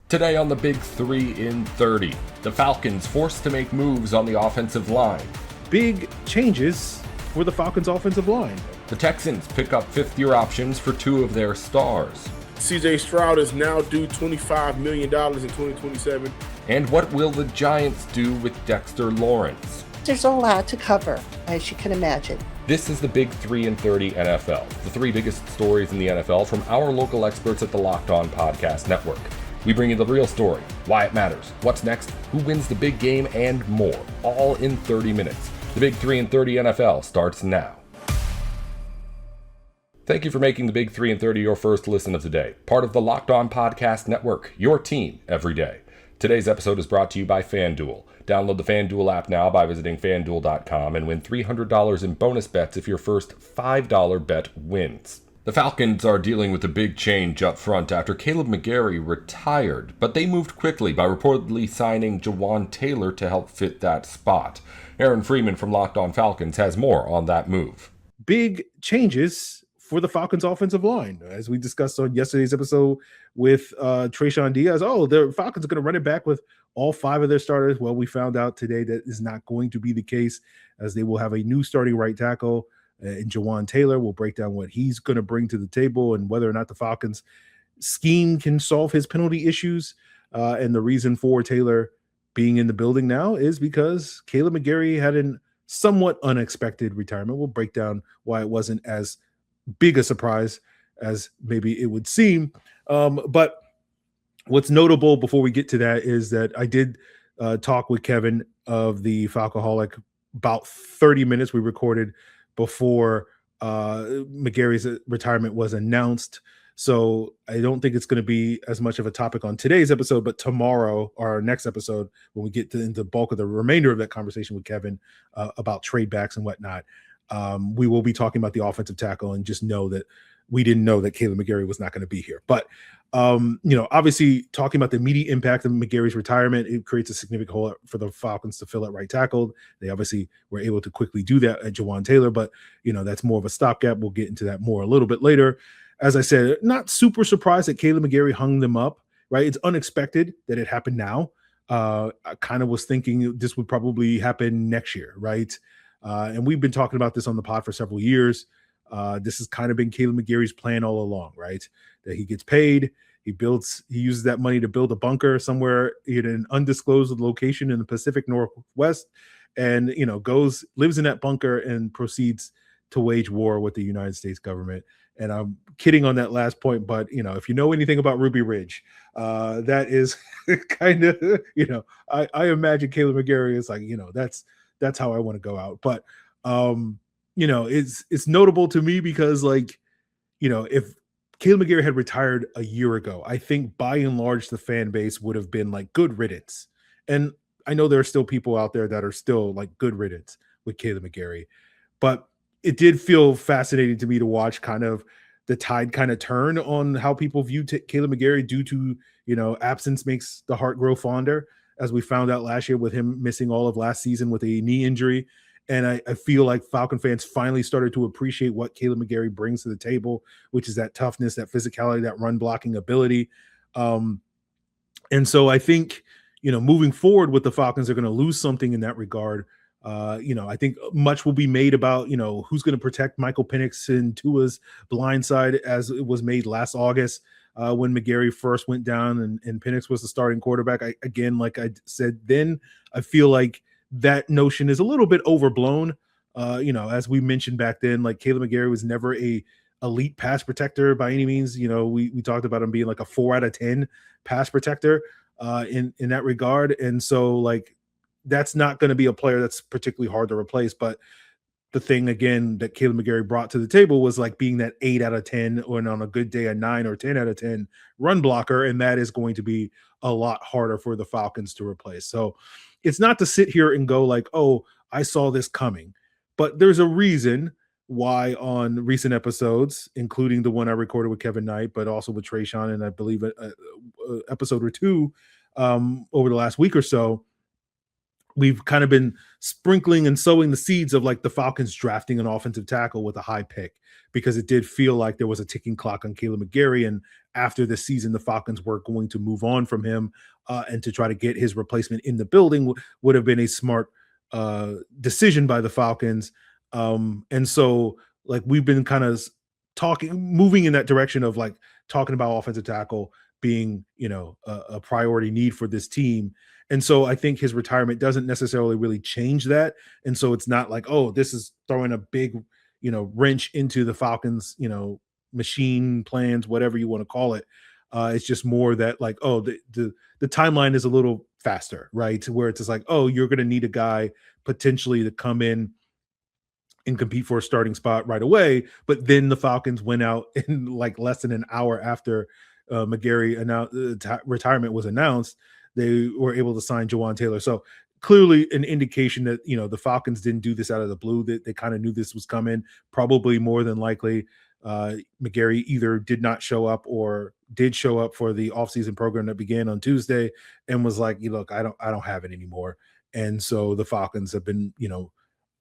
Today on the Big 3 in 30, the Falcons forced to make moves on the offensive line. Big changes for the Falcons offensive line. The Texans pick up fifth-year options for two of their stars. CJ Stroud is now due $25 million in 2027. And what will the Giants do with Dexter Lawrence? There's a lot to cover, as you can imagine. This is the Big 3 in 30 NFL, the three biggest stories in the NFL from our local experts at the Locked On Podcast Network. We bring you the real story, why it matters, what's next, who wins the big game, and more, all in 30 minutes. The Big 3 in 30 NFL starts now. Thank you for making the Big 3 in 30 your first listen of the day. Part of the Locked On Podcast Network, your team every day. Today's episode is brought to you by FanDuel. Download the FanDuel app now by visiting FanDuel.com and win $300 in bonus bets if your first $5 bet wins. The Falcons are dealing with a big change up front after Kaleb McGary retired, but they moved quickly by reportedly signing Jawaan Taylor to help fit that spot. Aaron Freeman from Locked On Falcons has more on that move. Big changes for the Falcons offensive line. As we discussed on yesterday's episode with Trayshawn Diaz, the Falcons are going to run it back with all five of their starters. Well, we found out today that is not going to be the case, as they will have a new starting right tackle in Jawaan Taylor. We'll break down what he's going to bring to the table and whether or not the Falcons scheme can solve his penalty issues. And the reason for Taylor being in the building now is because Kaleb McGary had a somewhat unexpected retirement. We'll break down why it wasn't as big a surprise as maybe it would seem. But what's notable before we get to that is that I did talk with Kevin of the Falcoholic about 30 minutes. We recorded before McGary's retirement was announced. So I don't think it's going to be as much of a topic on today's episode, but tomorrow, our next episode, when we get into the bulk of the remainder of that conversation with Kevin about trade backs and whatnot, we will be talking about the offensive tackle, and just know that we didn't know that Kaleb McGary was not going to be here. But, obviously talking about the immediate impact of McGary's retirement, it creates a significant hole for the Falcons to fill at right tackle. They obviously were able to quickly do that at Jawaan Taylor, but, that's more of a stopgap. We'll get into that more a little bit later. As I said, not super surprised that Kaleb McGary hung them up, right? It's unexpected that it happened now. I kind of was thinking this would probably happen next year, right? And we've been talking about this on the pod for several years. This has kind of been Kaleb McGary's plan all along, right? That he gets paid, he uses that money to build a bunker somewhere in an undisclosed location in the Pacific Northwest, and lives in that bunker and proceeds to wage war with the United States government. And I'm kidding on that last point, but if you know anything about Ruby Ridge, that is kind of I imagine Kaleb McGary is like that's how I want to go out. But it's notable to me because if Kaleb McGary had retired a year ago, I think by and large the fan base would have been like good riddance. And I know there are still people out there that are still like good riddance with Kaleb McGary, but it did feel fascinating to me to watch kind of the tide kind of turn on how people view Kaleb McGary due to, absence makes the heart grow fonder, as we found out last year with him missing all of last season with a knee injury. And I feel like Falcon fans finally started to appreciate what Kaleb McGary brings to the table, which is that toughness, that physicality, that run blocking ability. And so I think, moving forward with the Falcons, they're going to lose something in that regard. I think much will be made about, who's going to protect Michael Penix and Tua's blind side, as it was made last August when McGary first went down and Penix was the starting quarterback. Like I said then, I feel like that notion is a little bit overblown. As we mentioned back then, like Kaleb McGary was never a elite pass protector by any means. We talked about him being like a 4 out of 10 pass protector in that regard. And so that's not going to be a player that's particularly hard to replace. But the thing, again, that Kaleb McGary brought to the table was being that 8 out of 10, or on a good day, a 9 or 10 out of 10 run blocker. And that is going to be a lot harder for the Falcons to replace. So it's not to sit here and go I saw this coming, but there's a reason why on recent episodes, including the one I recorded with Kevin Knight, but also with Trayshawn, and I believe an episode or two over the last week or so, we've kind of been sprinkling and sowing the seeds of like the Falcons drafting an offensive tackle with a high pick, because it did feel like there was a ticking clock on Kaleb McGary. And after the season, the Falcons were going to move on from him, and to try to get his replacement in the building would have been a smart decision by the Falcons. And so like we've been kind of moving in that direction of like talking about offensive tackle being, a priority need for this team. And so I think his retirement doesn't necessarily really change that. And so it's not like, oh, this is throwing a big, wrench into the Falcons, machine plans, whatever you want to call it. It's just more that like, oh, the timeline is a little faster, right? To where it's just like, oh, you're going to need a guy potentially to come in and compete for a starting spot right away. But then the Falcons went out in like less than an hour after McGary retirement was announced. They were able to sign Jawaan Taylor. So clearly an indication that, the Falcons didn't do this out of the blue, that they kind of knew this was coming. Probably more than likely McGary either did not show up or did show up for the offseason program that began on Tuesday and was like, look, I don't have it anymore. And so the Falcons have been,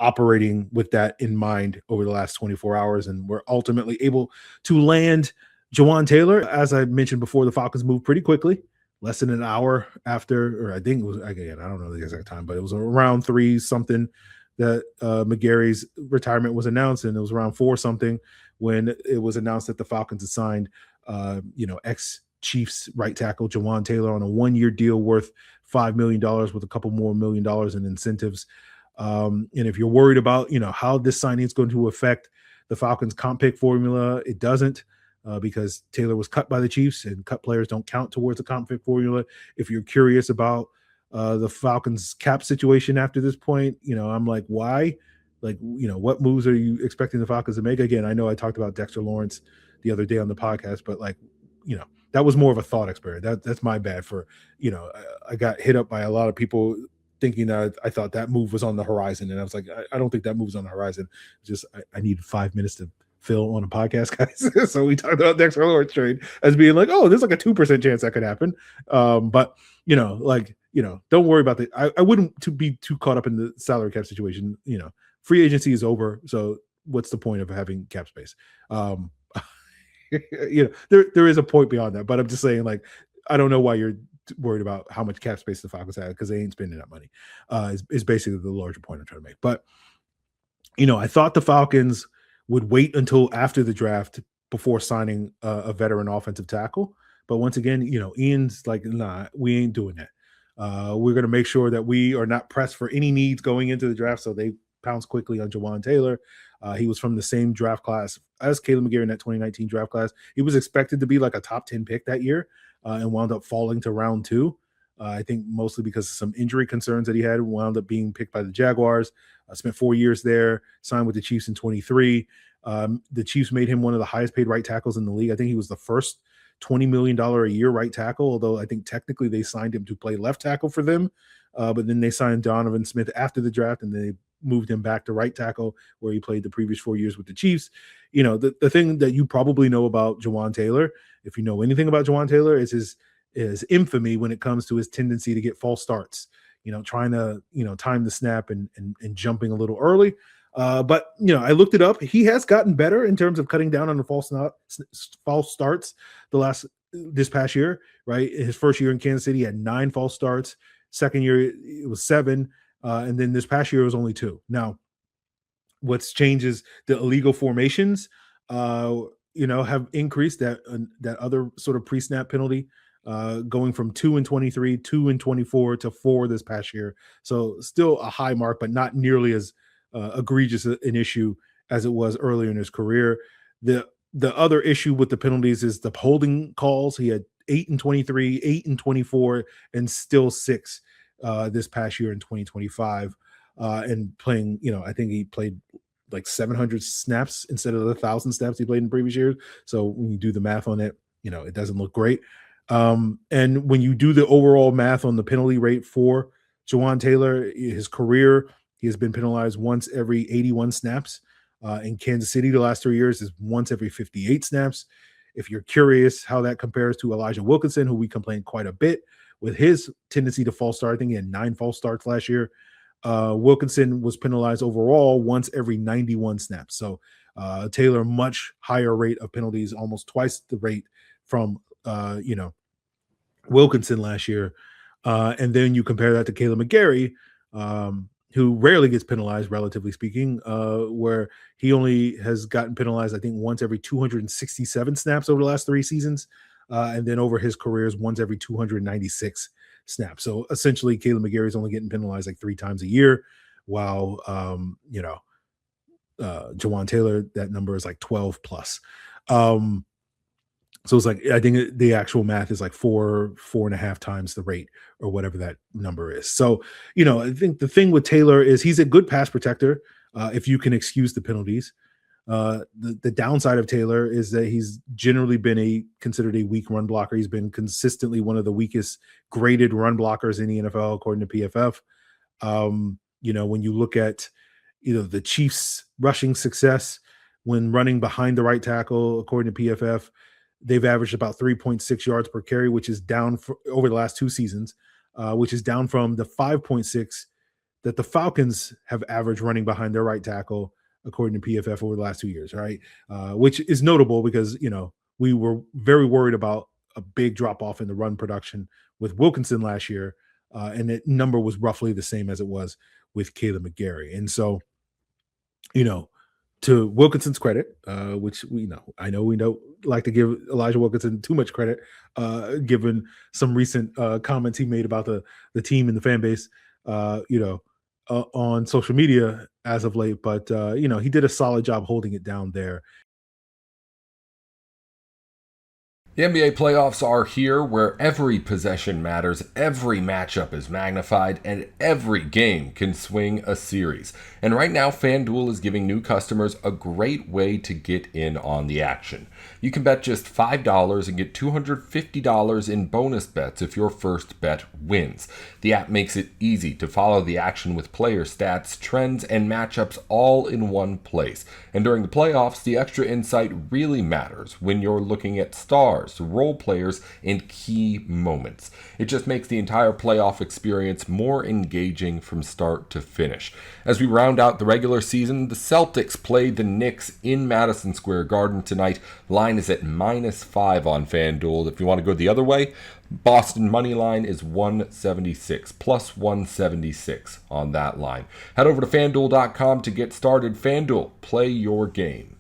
operating with that in mind over the last 24 hours, and we're ultimately able to land Jawaan Taylor. As I mentioned before, the Falcons moved pretty quickly, less than an hour after, or I think it was, again, I don't know the exact time, but it was around 3 something that McGary's retirement was announced, and it was around 4 something when it was announced that the Falcons had signed, ex-Chiefs right tackle Jawaan Taylor on a 1-year deal worth $5 million with a couple more $1 million in incentives. And if you're worried about, how this signing is going to affect the Falcons comp pick formula, it doesn't, because Taylor was cut by the Chiefs, and cut players don't count towards the comp pick formula. If you're curious about the Falcons cap situation after this point, I'm like, why? Like, what moves are you expecting the Falcons to make? Again, I know I talked about Dexter Lawrence the other day on the podcast, but like, that was more of a thought experiment. That's my bad for, I got hit up by a lot of people thinking that I thought that move was on the horizon. And I was like, I don't think that move's on the horizon. Just, I needed 5 minutes to fill on a podcast, guys. So we talked about Dexter Lawrence trade as being like, oh, there's like a 2% chance that could happen. But, don't worry about that. I wouldn't be too caught up in the salary cap situation. Free agency is over. So what's the point of having cap space? There is a point beyond that, but I'm just saying, like, I don't know why you're worried about how much cap space the Falcons have, because they ain't spending that money. Is basically the larger point I'm trying to make. But I thought the Falcons would wait until after the draft before signing a veteran offensive tackle. But once again, Ian's like, nah, we ain't doing that. We're going to make sure that we are not pressed for any needs going into the draft. So they pounced quickly on Jawaan Taylor. He was from the same draft class as Kaleb McGary in that 2019 draft class. He was expected to be like a top 10 pick that year, and wound up falling to round 2. I think mostly because of some injury concerns that he had. Wound up being picked by the Jaguars. Spent 4 years there, signed with the Chiefs in 23. The Chiefs made him one of the highest paid right tackles in the league. I think he was the first $20 million a year right tackle, although I think technically they signed him to play left tackle for them. But then they signed Donovan Smith after the draft, and they moved him back to right tackle, where he played the previous 4 years with the Chiefs. The thing that you probably know about Jawaan Taylor, if you know anything about Jawaan Taylor, is his infamy when it comes to his tendency to get false starts, trying to, time the snap and jumping a little early. But I looked it up. He has gotten better in terms of cutting down on the false starts this past year, right? His first year in Kansas City, he had 9 false starts. Second year, it was 7. And then this past year, it was only 2. Now, what's changed is the illegal formations, have increased that other sort of pre-snap penalty, going from 2 in 23, 2 in 24 to 4 this past year. So still a high mark, but not nearly as egregious an issue as it was earlier in his career. The other issue with the penalties is the holding calls. He had 8 in 23, 8 in 24, and still 6 this past year in 2025. And playing, I think he played like 700 snaps instead of the 1,000 snaps he played in previous years. So when you do the math on it, it doesn't look great. And when you do the overall math on the penalty rate for Jawaan Taylor, his career, he has been penalized once every 81 snaps. In Kansas City, the last 3 years is once every 58 snaps. If you're curious how that compares to Elijah Wilkinson, who we complained quite a bit with his tendency to false start. I think he had 9 false starts last year. Wilkinson was penalized overall once every 91 snaps. So Taylor, much higher rate of penalties, almost twice the rate from Wilkinson last year. And then you compare that to Kaleb McGary, who rarely gets penalized, relatively speaking, where he only has gotten penalized, I think, once every 267 snaps over the last 3 seasons. And then over his careers, once every 296 snaps. So essentially, Kaleb McGary is only getting penalized like 3 times a year, while, Jawaan Taylor, that number is like 12 plus. So it's like, I think the actual math is like 4.5 times the rate or whatever that number is. So, I think the thing with Taylor is he's a good pass protector if you can excuse the penalties. The downside of Taylor is that he's generally been considered a weak run blocker. He's been consistently one of the weakest graded run blockers in the NFL, according to PFF. When you look at, the Chiefs' rushing success when running behind the right tackle, according to PFF, they've averaged about 3.6 yards per carry, which is down over the last 2 seasons, which is down from the 5.6 that the Falcons have averaged running behind their right tackle, according to PFF, over the last 2 years, right? Which is notable because, we were very worried about a big drop-off in the run production with Wilkinson last year, and that number was roughly the same as it was with Kaleb McGary. And so, to Wilkinson's credit, which I know we don't like to give Elijah Wilkinson too much credit, given some recent comments he made about the team and the fan base, on social media as of late. But he did a solid job holding it down there. The NBA playoffs are here, where every possession matters, every matchup is magnified, and every game can swing a series. And right now, FanDuel is giving new customers a great way to get in on the action. You can bet just $5 and get $250 in bonus bets if your first bet wins. The app makes it easy to follow the action with player stats, trends, and matchups all in one place. And during the playoffs, the extra insight really matters when you're looking at stars, role players, and key moments. It just makes the entire playoff experience more engaging from start to finish. As we round out the regular season, the Celtics play the Knicks in Madison Square Garden tonight. Line is at -5 on FanDuel. If you want to go the other way, Boston money line is 176, plus 176 on that line. Head over to FanDuel.com to get started. FanDuel, play your game.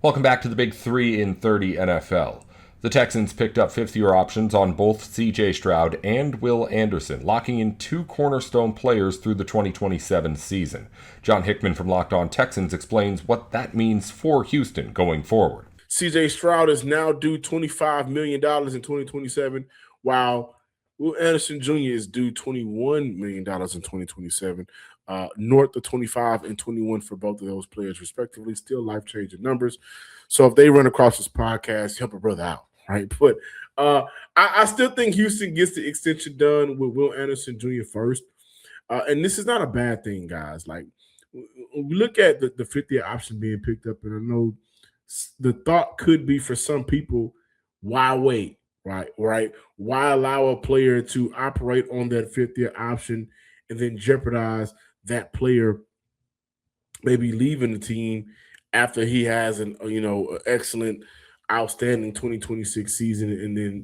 Welcome back to the Big 3 in 30 NFL. The Texans picked up 5th-year options on both C.J. Stroud and Will Anderson, locking in 2 cornerstone players through the 2027 season. John Hickman from Locked On Texans explains what that means for Houston going forward. C.J. Stroud is now due $25 million in 2027, while Will Anderson Jr. is due $21 million in 2027. North of 25 and 21 for both of those players, respectively. Still life-changing numbers. So if they run across this podcast, help a brother out, right? But I still think Houston gets the extension done with Will Anderson Jr. first. And this is not a bad thing, guys. Like, when we look at the 5th-year option being picked up, and I know the thought could be for some people, why wait, right? Why allow a player to operate on that 5th-year option and then jeopardize that player maybe leaving the team after he has an excellent, outstanding 2026 season, and then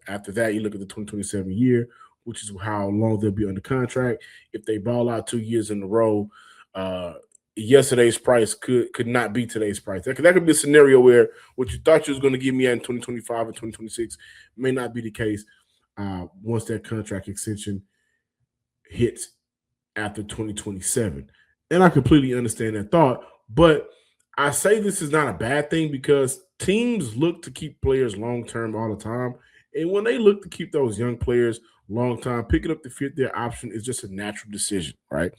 after that you look at the 2027 year, which is how long they'll be under contract. If they ball out 2 years in a row, yesterday's price could not be today's price. That could be a scenario where what you thought you was going to give me in 2025 and 2026 may not be the case once that contract extension hits after 2027. And I completely understand that thought, but I say this is not a bad thing because teams look to keep players long-term all the time. And when they look to keep those young players long-term, picking up the 5th-year option is just a natural decision, right?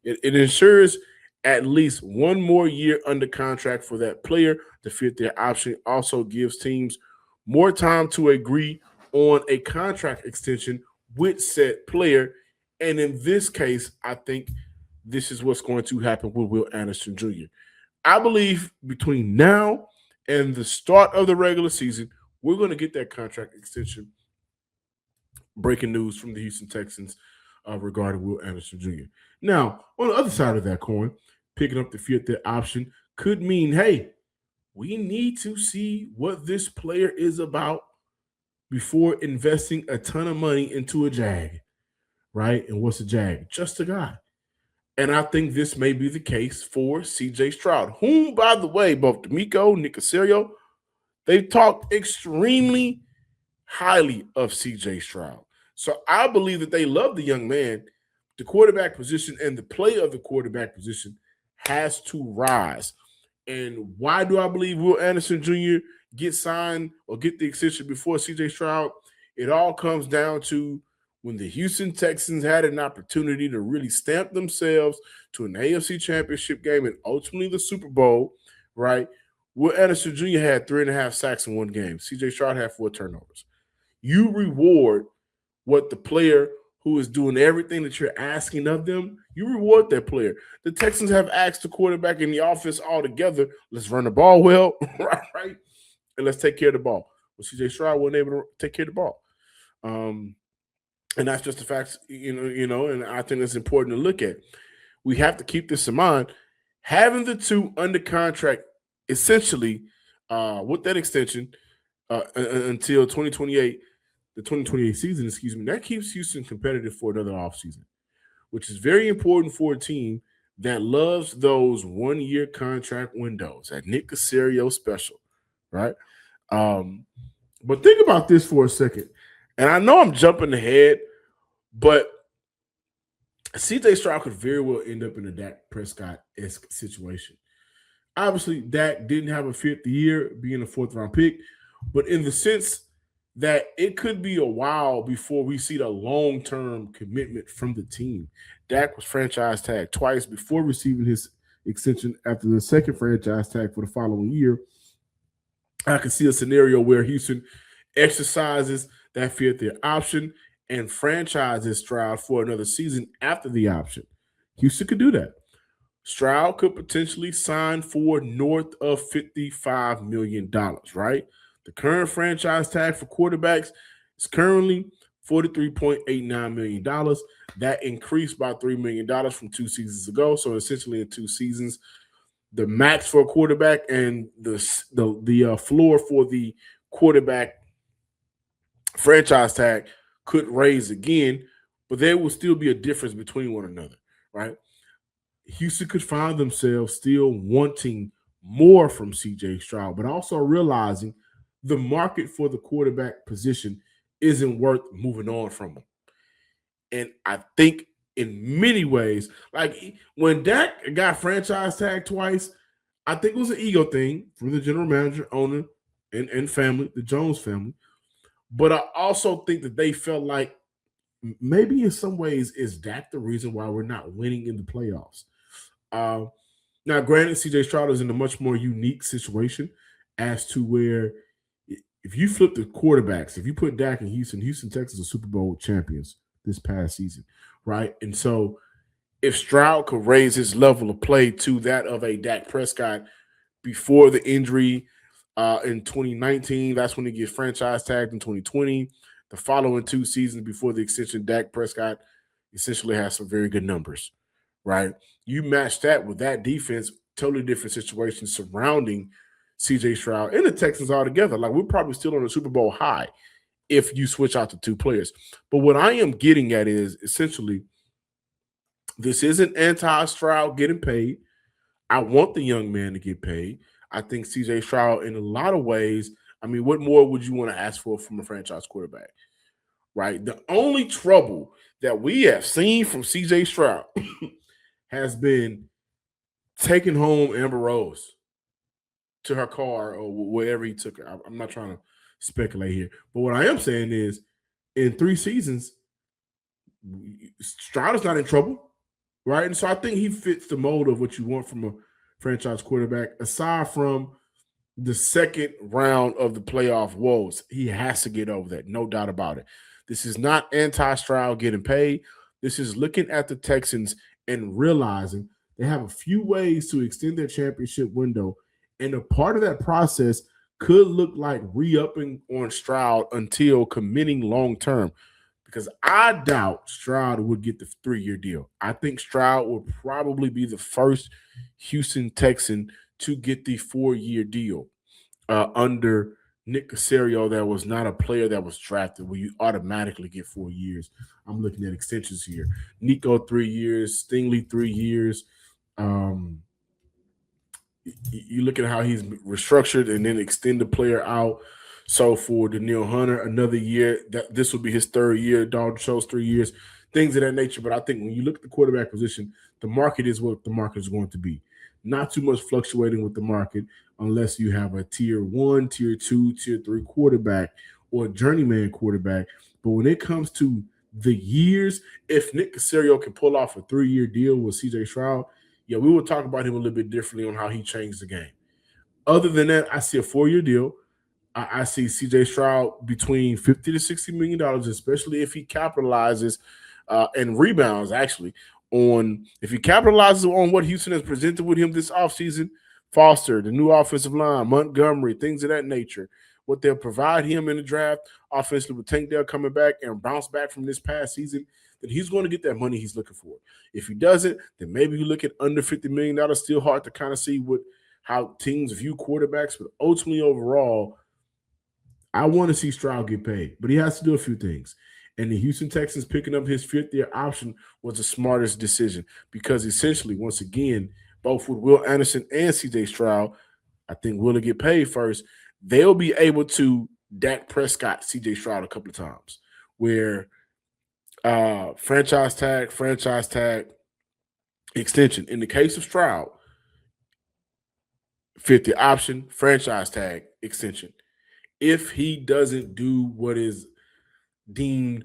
It ensures at least 1 more year under contract for that player. The 5th-year option also gives teams more time to agree on a contract extension with said player. And in this case, I think this is what's going to happen with Will Anderson Jr. I believe between now and the start of the regular season, We're going to get that contract extension. Breaking news from the Houston Texans regarding Will Anderson Jr. Now, on the other side of that coin, picking up the fifth option could mean, hey, we need to see what this player is about before investing a ton of money into a Jag, right? And what's a Jag? Just a guy. And I think this may be the case for C.J. Stroud, whom, by the way, both D'Amico, Nick Caserio, they've talked extremely highly of C.J. Stroud. So I believe that they love the young man. The quarterback position and the play of the quarterback position has to rise. And why do I believe Will Anderson Jr. get signed or get the extension before C.J. Stroud? It all comes down to when the Houston Texans had an opportunity to really stamp themselves to an AFC Championship game and ultimately the Super Bowl, right? Will Anderson Jr. had 3.5 sacks in one game. C.J. Stroud had 4 turnovers. You reward what the player who is doing everything that you're asking of them, you reward that player. The Texans have asked the quarterback in the offense altogether, let's run the ball well, right? And let's take care of the ball. Well, C.J. Stroud wasn't able to take care of the ball. And that's just the facts, you know, and I think it's important to look at. We have to keep this in mind. Having the two under contract, essentially, with that extension until 2028, the 2028 season, that keeps Houston competitive for another offseason, which is very important for a team that loves those one-year contract windows, that Nick Caserio special, right? But think about this for a second. And I know I'm jumping ahead, but C.J. Stroud could very well end up in a Dak Prescott-esque situation. Obviously, Dak didn't have a fifth year, being a fourth-round pick, but in the sense that it could be a while before we see the long-term commitment from the team. Dak was franchise tagged twice before receiving his extension after the second franchise tag for the following year. I can see a scenario where Houston exercises that fifth-year option and franchises Stroud for another season after the option. Houston could do that. Stroud could potentially sign for north of $55 million, right? The current franchise tag for quarterbacks is currently $43.89 million. That increased by $3 million from 2 seasons ago. So essentially in 2 seasons, the max for a quarterback and the floor for the quarterback franchise tag could raise again, but there will still be a difference between one another, right? Houston could find themselves still wanting more from C.J. Stroud, but also realizing the market for the quarterback position isn't worth moving on from him. And I think in many ways, like when Dak got franchise tagged twice, I think it was an ego thing from the general manager, owner, and family, the Jones family. But I also think that they felt like maybe in some ways is Dak the reason why we're not winning in the playoffs. Now, granted, C.J. Stroud is in a much more unique situation as to where if you flip the quarterbacks, if you put Dak in Houston, Texans are Super Bowl champions this past season, right? And so if Stroud could raise his level of play to that of a Dak Prescott before the injury in 2019, that's when he gets franchise tagged in 2020. The following 2 seasons before the extension, Dak Prescott essentially has some very good numbers, right? You match that with that defense, totally different situation surrounding C.J. Stroud and the Texans altogether. Like, we're probably still on a Super Bowl high if you switch out the 2 players. But what I am getting at is essentially this isn't anti-Stroud getting paid. I want the young man to get paid. I think C.J. Stroud, in a lot of ways, I mean, what more would you want to ask for from a franchise quarterback, right? The only trouble that we have seen from C.J. Stroud has been taking home Amber Rose to her car or wherever he took her. I'm not trying to speculate here. But what I am saying is in 3 seasons, Stroud is not in trouble, right? And so I think he fits the mold of what you want from a franchise quarterback. Aside from the second round of the playoff woes, he has to get over that, no doubt about it. This is not anti-Stroud getting paid. This is looking at the Texans and realizing they have a few ways to extend their championship window. And a part of that process could look like re-upping on Stroud until committing long-term, because I doubt Stroud would get the 3-year deal. I think Stroud will probably be the first Houston Texan to get the 4-year deal under Nick Caserio. That was not a player that was drafted where you automatically get 4 years. I'm looking at extensions here. Nico 3 years, Stingley 3 years. You look at how he's restructured and then extend the player out. So for Danielle Hunter, another year. This will be his 3rd year. Dalton Schultz 3 years, things of that nature. But I think when you look at the quarterback position, the market is what the market is going to be. Not too much fluctuating with the market unless you have a tier 1, tier 2, tier 3 quarterback or a journeyman quarterback. But when it comes to the years, if Nick Caserio can pull off a 3-year deal with C.J. Stroud, yeah, we will talk about him a little bit differently on how he changed the game. Other than that, I see a 4-year deal. I see C.J. Stroud between $50 to $60 million, especially if he capitalizes and rebounds, actually, if he capitalizes on what Houston has presented with him this offseason, Foster, the new offensive line, Montgomery, things of that nature, what they'll provide him in the draft offensively with Tank Dell coming back and bounce back from this past season, then he's going to get that money he's looking for. If he doesn't, then maybe you look at under $50 million. Still hard to kind of see how teams view quarterbacks, but ultimately overall, I want to see Stroud get paid, but he has to do a few things. And the Houston Texans picking up his 5th-year option was the smartest decision, because essentially, once again, both with Will Anderson and C.J. Stroud, I think Will get paid first. They'll be able to Dak Prescott C.J. Stroud a couple of times, where franchise tag, extension. In the case of Stroud, 5th-year option, franchise tag, extension. If he doesn't do what is deemed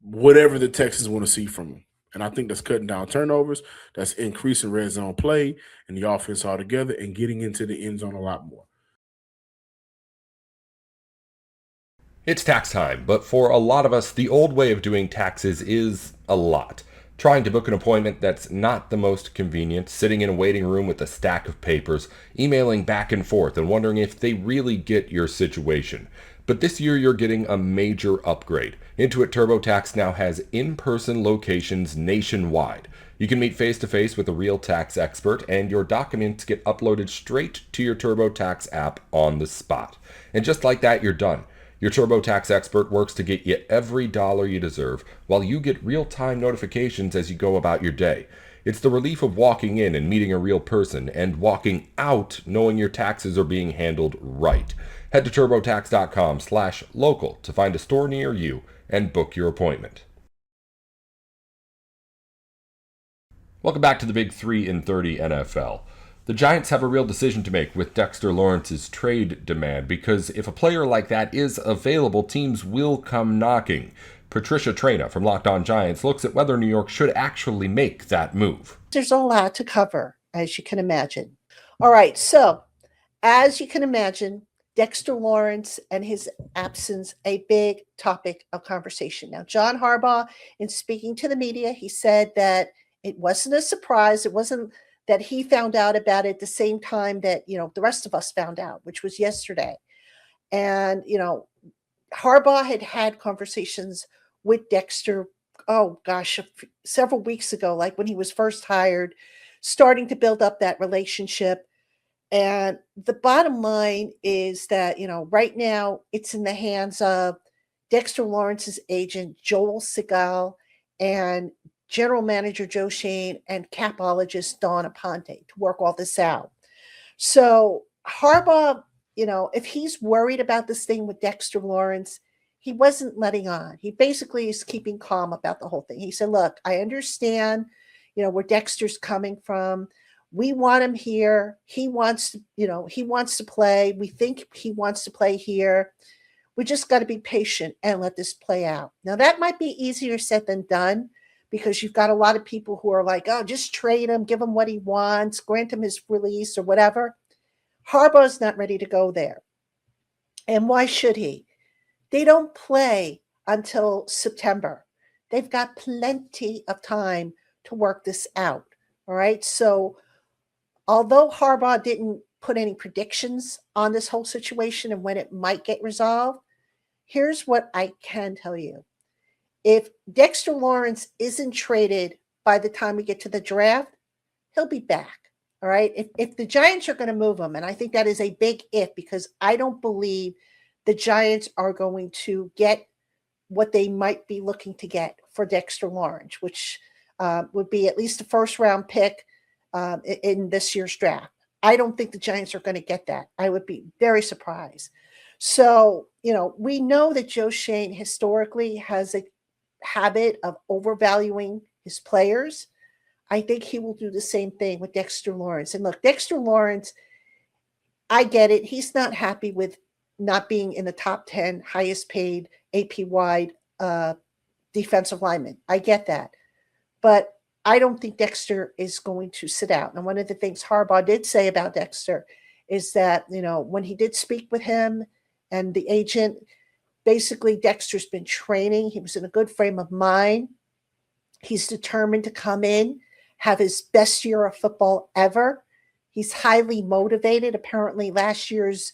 whatever the Texans want to see from him. And I think that's cutting down turnovers, that's increasing red zone play and the offense altogether, and getting into the end zone a lot more. It's tax time, but for a lot of us, the old way of doing taxes is a lot. Trying to book an appointment that's not the most convenient, sitting in a waiting room with a stack of papers, emailing back and forth and wondering if they really get your situation. But this year you're getting a major upgrade. Intuit TurboTax now has in-person locations nationwide. You can meet face-to-face with a real tax expert, and your documents get uploaded straight to your TurboTax app on the spot. And just like that, you're done. Your TurboTax expert works to get you every dollar you deserve, while you get real-time notifications as you go about your day. It's the relief of walking in and meeting a real person, and walking out knowing your taxes are being handled right. Head to turbotax.com/local to find a store near you and book your appointment. Welcome back to the Big 3 in 30 NFL. The Giants have a real decision to make with Dexter Lawrence's trade demand, because if a player like that is available, teams will come knocking. Patricia Traina from Locked On Giants looks at whether New York should actually make that move. There's a lot to cover, as you can imagine. All right, so as you can imagine, Dexter Lawrence and his absence, a big topic of conversation. Now, John Harbaugh, in speaking to the media, he said that it wasn't a surprise. It wasn't that he found out about it the same time that, the rest of us found out, which was yesterday. And, Harbaugh had conversations with Dexter, several weeks ago, like when he was first hired, starting to build up that relationship. And the bottom line is that, right now it's in the hands of Dexter Lawrence's agent, Joel Segal, and general manager Joe Shane, and capologist Dawn Aponte to work all this out. So Harbaugh, if he's worried about this thing with Dexter Lawrence, he wasn't letting on. He basically is keeping calm about the whole thing. He said, look, I understand, where Dexter's coming from. We want him here. He wants to play. We think he wants to play here. We just got to be patient and let this play out. Now, that might be easier said than done, because you've got a lot of people who are like, oh, just trade him, give him what he wants, grant him his release or whatever. Harbaugh's not ready to go there. And why should he? They don't play until September. They've got plenty of time to work this out. All right. So although Harbaugh didn't put any predictions on this whole situation and when it might get resolved. Here's what I can tell you. If Dexter Lawrence isn't traded by the time we get to the draft, he'll be back. All right. If the Giants are going to move him, and I think that is a big if, because I don't believe the Giants are going to get what they might be looking to get for Dexter Lawrence, which would be at least a first-round pick in this year's draft. I don't think the Giants are going to get that. I would be very surprised. So, we know that Joe Schoen historically has a habit of overvaluing his players. I think he will do the same thing with Dexter Lawrence. And look, Dexter Lawrence, I get it. He's not happy with not being in the top 10 highest paid AP-wide defensive lineman. I get that. But I don't think Dexter is going to sit out. And one of the things Harbaugh did say about Dexter is that, when he did speak with him and the agent, basically Dexter's been training. He was in a good frame of mind. He's determined to come in, have his best year of football ever. He's highly motivated. Apparently last year's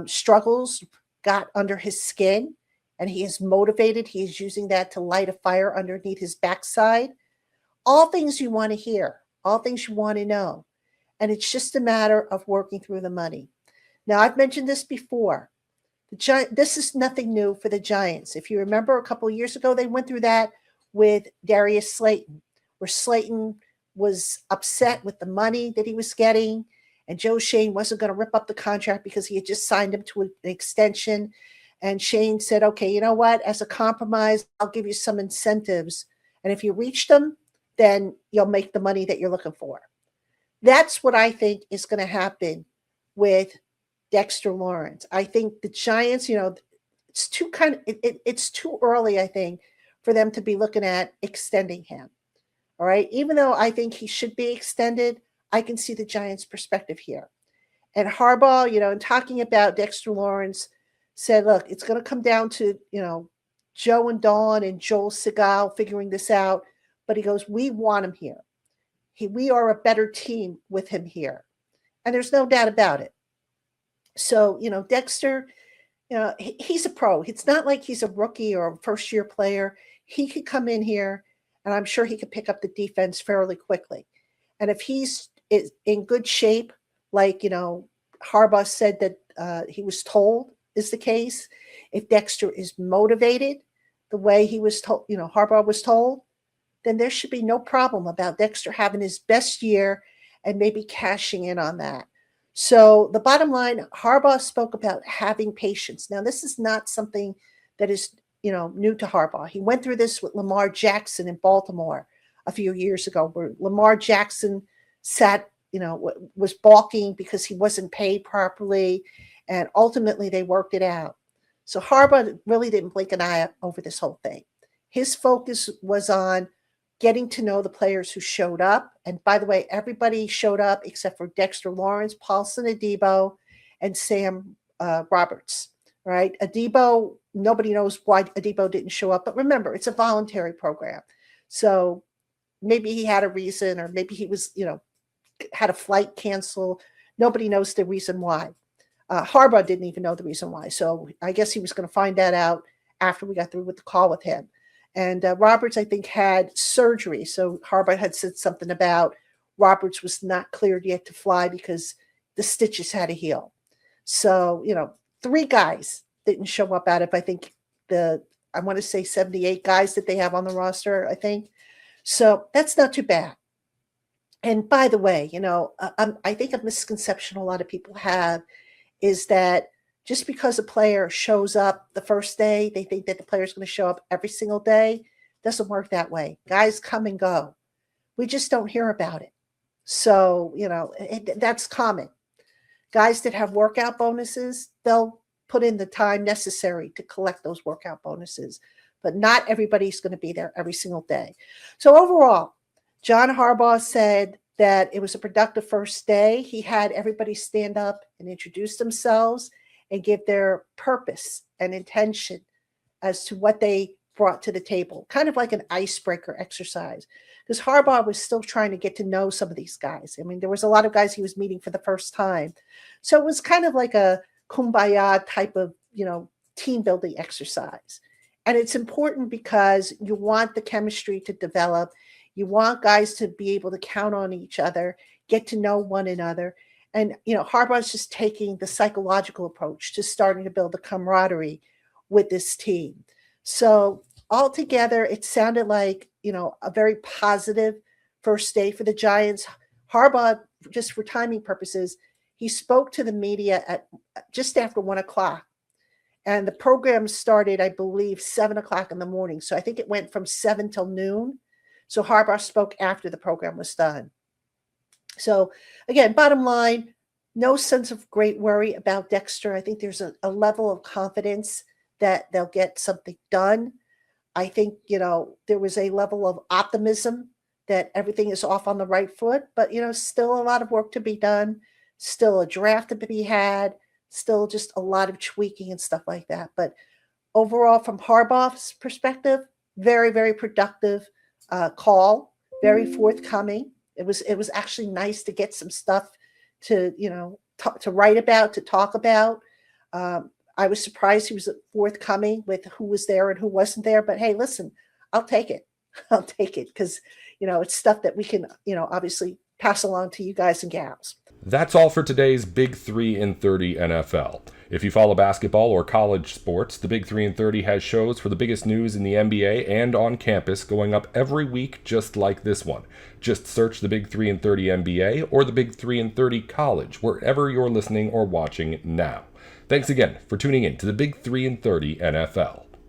struggles got under his skin, and he is motivated. He is using that to light a fire underneath his backside. All things you want to hear, all things you want to know. And it's just a matter of working through the money. Now, I've mentioned this before. This is nothing new for the Giants. If you remember a couple of years ago, they went through that with Darius Slayton, where Slayton was upset with the money that he was getting, and Joe Schoen wasn't going to rip up the contract because he had just signed him to an extension. And Schoen said, okay, you know what? As a compromise, I'll give you some incentives. And if you reach them, then you'll make the money that you're looking for. That's what I think is going to happen with Dexter Lawrence. I think the Giants, it's too early, I think, for them to be looking at extending him. All right. Even though I think he should be extended, I can see the Giants' perspective here. And Harbaugh, in talking about Dexter Lawrence, said, look, it's going to come down to, Joe and Dawn and Joel Segal figuring this out. But he goes, we want him here. We are a better team with him here. And there's no doubt about it. So, Dexter, he's a pro. It's not like he's a rookie or a first-year player. He could come in here, and I'm sure he could pick up the defense fairly quickly. And if he's in good shape, like, Harbaugh said that he was told is the case, if Dexter is motivated the way he was told, Harbaugh was told, then there should be no problem about Dexter having his best year and maybe cashing in on that. So the bottom line, Harbaugh spoke about having patience. Now, this is not something that is, new to Harbaugh. He went through this with Lamar Jackson in Baltimore a few years ago, where Lamar Jackson sat, was balking because he wasn't paid properly. And ultimately they worked it out. So Harbaugh really didn't blink an eye over this whole thing. His focus was on getting to know the players who showed up. And by the way, everybody showed up except for Dexter Lawrence, Paulson Adebo, and Sam Roberts, right? Adebo, nobody knows why Adebo didn't show up. But remember, it's a voluntary program. So maybe he had a reason, or maybe he was, had a flight cancel. Nobody knows the reason why. Harbaugh didn't even know the reason why. So I guess he was going to find that out after we got through with the call with him. And Roberts, I think, had surgery. So Harbaugh had said something about Roberts was not cleared yet to fly because the stitches had to heal. So, 3 guys didn't show up out of, I think, I want to say 78 guys that they have on the roster, I think. So that's not too bad. And by the way, I think a misconception a lot of people have is that just because a player shows up the first day, they think that the player is going to show up every single day. Doesn't work that way. Guys come and go. We just don't hear about it. So, that's common. Guys that have workout bonuses, they'll put in the time necessary to collect those workout bonuses. But not everybody's going to be there every single day. So overall, John Harbaugh said that it was a productive first day. He had everybody stand up and introduce themselves and give their purpose and intention as to what they brought to the table, kind of like an icebreaker exercise, because Harbaugh was still trying to get to know some of these guys. I mean, there was a lot of guys he was meeting for the first time. So it was kind of like a kumbaya type of, team building exercise. And it's important because you want the chemistry to develop. You want guys to be able to count on each other, get to know one another. And, Harbaugh's just taking the psychological approach to starting to build a camaraderie with this team. So altogether, it sounded like, a very positive first day for the Giants. Harbaugh, just for timing purposes, he spoke to the media at just after 1:00. And the program started, I believe, 7:00 in the morning. So I think it went from 7 till noon. So Harbaugh spoke after the program was done. So again, bottom line, no sense of great worry about Dexter. I think there's a level of confidence that they'll get something done. I think, there was a level of optimism that everything is off on the right foot, but, still a lot of work to be done, still a draft to be had, still just a lot of tweaking and stuff like that. But overall, from Harbaugh's perspective, very, very productive call, very forthcoming. It was actually nice to get some stuff to, to write about, to talk about. I was surprised he was forthcoming with who was there and who wasn't there. But hey, listen, I'll take it. I'll take it because, it's stuff that we can, obviously pass along to you guys and gals. That's all for today's Big 3 in 30 NFL. If you follow basketball or college sports, the Big 3 in 30 has shows for the biggest news in the NBA and on campus going up every week just like this one. Just search the Big 3 in 30 NBA or the Big 3 in 30 college wherever you're listening or watching now. Thanks again for tuning in to the Big 3 in 30 NFL.